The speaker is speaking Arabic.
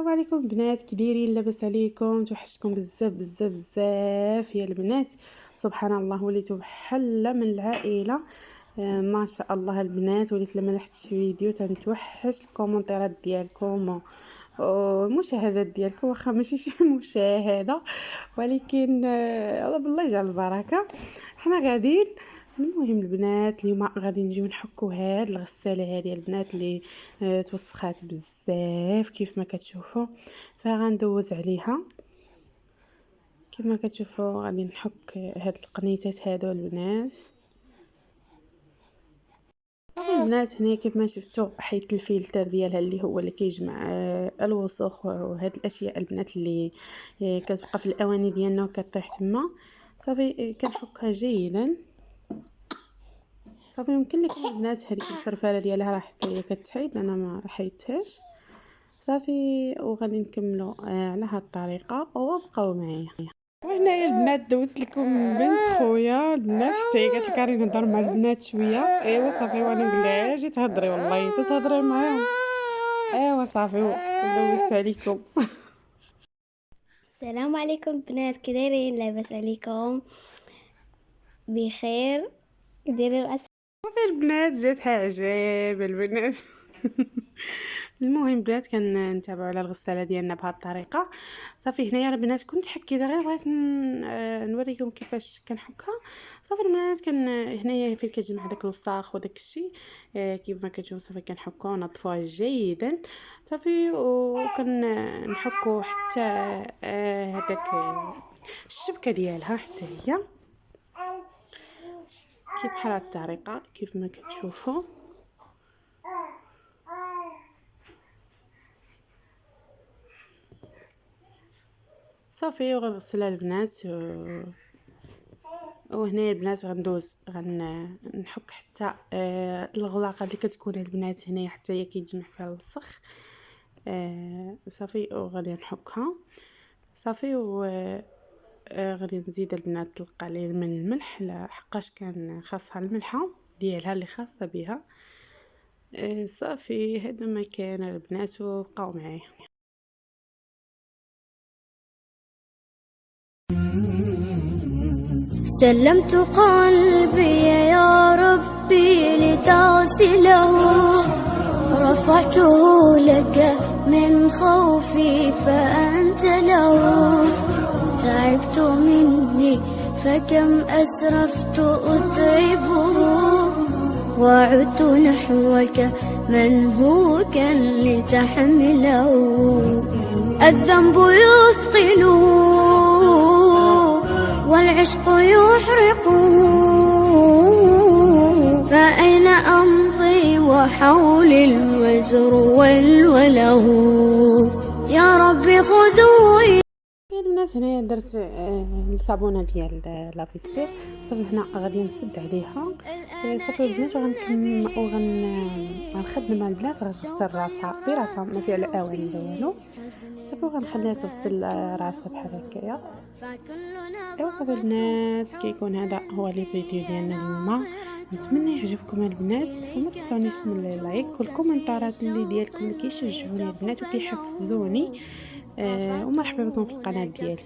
السلام عليكم البنات، كي دايرين؟ لاباس عليكم؟ توحشتكم بزاف بزاف بزاف يا البنات. سبحان الله وليتو بحال من العائله. ما شاء الله البنات، وليت لما لاحظت فيديو تنتوحش الكومونتيرات ديالكم والمشاهدات ديالكم، واخا ماشي شي مشاهده ولكن الله بالله يجعل البركه. حنا غاديين. المهم البنات اليوم غادي نجيو نحكوا هاد الغساله هذه البنات اللي توسخات بزاف كيف ما كتشوفوا، فغندوز عليها. كيف ما كتشوفوا غادي نحك هاد القنيتات هادو البنات. صافي البنات، هنا كيف ما شفتوا حيت الفلتر ديالها اللي هو اللي كيجمع الوسخ وهاد الاشياء البنات اللي كتبقى في الاواني ديالنا وكطيح تما. صافي كنحكها جيدا. صافي يمكن لكم البنات هذيك الفرفره ديالها راه حتى هي كتحيد، انا ما حيدتهاش. صافي وغادي نكملوا على هاد الطريقه وبقاو معايا. وهنايا البنات دوزت لكم بنت خويا البنات، حتى هي قالت لك راني نهضر مع البنات شويه. ايوا صافي، وانا نقول لها اجي تهضري، والله تهضري معاهم. ايوا صافي دوزت عليكم. السلام عليكم بنات، كي دايرين؟ لاباس عليكم بخير؟ ديروا صافي البنات جاتها عجاب البنات. المهم بنات كنتابعوا على الغساله ديالنا بهذه الطريقه. صافي هنايا البنات كنت حكيت غير بغيت نوريكم كيفاش كنحكها. صافي البنات هنايا فين كتجمع داك الوساخ وداك الشيء كيف ما كتشوفوا. صافي كنحكوها ونظفوها جيدا. صافي وكنحكوا حتى هذاك الشبكه ديالها حتى هي كيف بحال هاد الطريقه كيف ما كتشوفوا. صافي وغنغسلها البنات وهنا البنات غندوز غنحك حتى الغلاقه اللي كتكون البنات هنا حتى هي كيتجمع فيها الوسخ. صافي وغادي نحكها. صافي و غادي نزيد البنات القليل من الملح لحقاش كان خاصها الملحه ديالها اللي خاصه بها. صافي هذا ما كان البنات، وبقاو معايا. سلمت قلبي يا ربي لتغسله، رفعته لك من خوفي فأنت له. تعبت مني فكم أسرفت أتعبه، وعدت نحوك منهوكا لتحمله. الذنب يثقل والعشق يحرق، فأين أمضي وحولي الوزر والوله. يا ربي خذوا. البنات هنايا درت الصابونه ديال لافيستيل. صافي هنا غادي نسد عليها. صافي البنات غنخدم البنات غنغسل راسها براسها ما فيها لا اواني لا والو. صافي وغنخليها تغسل راسها بحال هكايا. ايوا صافي البنات كيكون هذا هو لي فيديو ديالنا اليوم. نتمنى يعجبكم البنات. وما تنسونيش من اللايك والكومنتات اللي ديالكم اللي كيشجعوني البنات وكيحفزوني. ومرحبا بكم في القناه ديالي.